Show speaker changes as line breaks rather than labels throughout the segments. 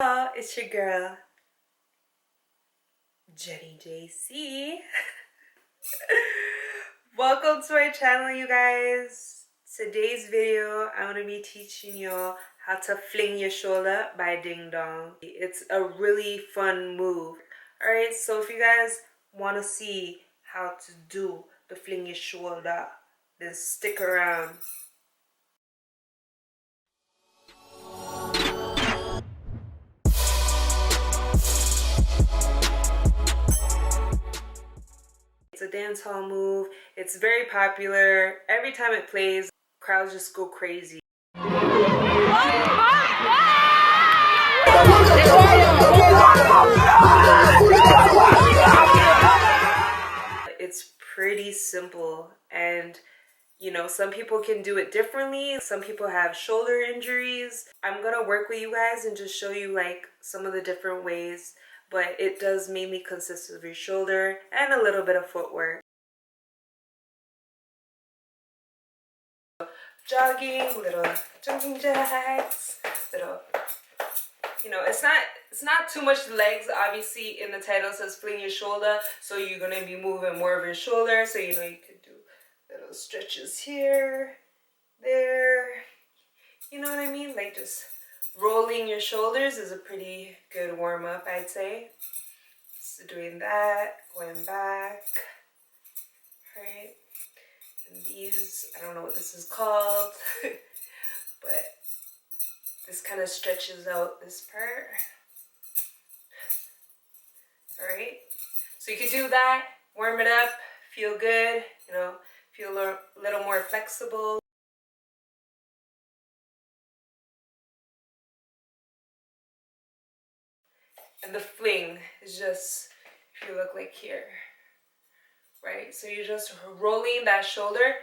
Hello, it's your girl, Jenny JC. Welcome to my channel, you guys. Today's video, I'm going to be teaching you how to fling your shoulder by Ding Dong. It's a really fun move. Alright, so if you guys want to see how to do the fling your shoulder, then stick around. It's a dancehall move. It's very popular. Every time it plays, crowds just go crazy. It's pretty simple, and you know, some people can do it differently. Some people have shoulder injuries. I'm gonna work with you guys and just show you like some of the different ways, but it does mainly consist of your shoulder and a little bit of footwork. Jogging, little jumping jacks, little, you know, it's not too much legs. Obviously in the title it says fling your shoulder, so you're gonna be moving more of your shoulder, so you know you could do little stretches here, there, you know what I mean, like just rolling your shoulders is a pretty good warm-up, I'd say. So doing that, going back, right? And these, I don't know what this is called, but this kind of stretches out this part. Alright, so you can do that, warm it up, feel good, you know, feel a little more flexible. And the fling is just, if you look like here, right? So you're just rolling that shoulder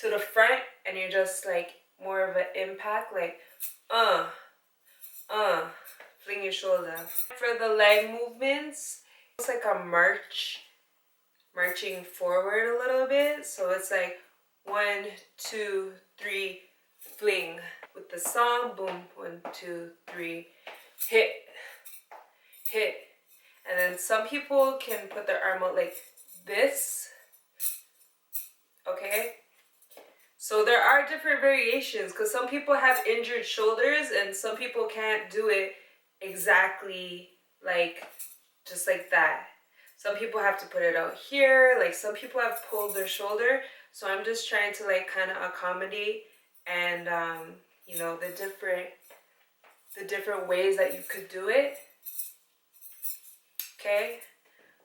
to the front, and you're just like more of an impact, like fling your shoulder. For the leg movements, it's like a marching forward a little bit. So it's like 1, 2, 3, fling. With the song, boom, 1, 2, 3, hit. And then some people can put their arm out like this. Okay, so there are different variations because some people have injured shoulders and some people can't do it exactly like just like that. Some people have to put it out here, like some people have pulled their shoulder. So I'm just trying to like kind of accommodate and you know, the different ways that you could do it. Okay,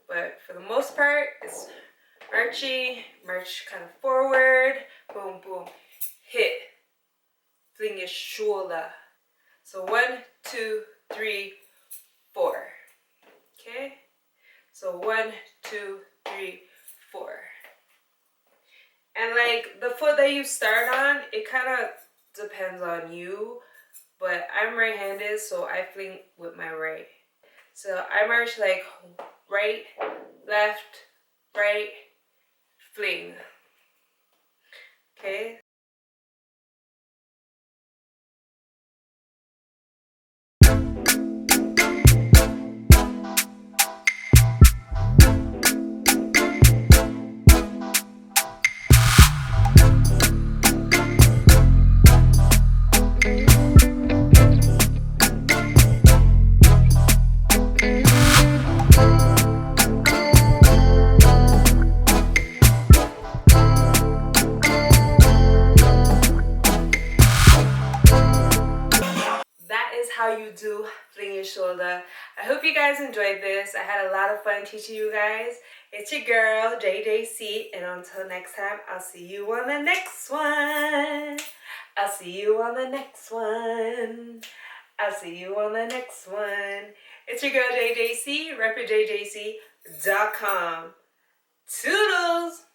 but for the most part, it's march kind of forward, boom, boom, hit, fling your shoulder. So 1, 2, 3, 4. Okay, so 1, 2, 3, 4. And like the foot that you start on, it kind of depends on you, but I'm right-handed, so I fling with my right. So I march like right, left, right, fling. Okay. How you do fling your shoulder. I hope you guys enjoyed this. I had a lot of fun teaching you guys. It's your girl JJC, and until next time, I'll see you on the next one. I'll see you on the next one. I'll see you on the next one. It's your girl JJC, represjjc.com. Toodles!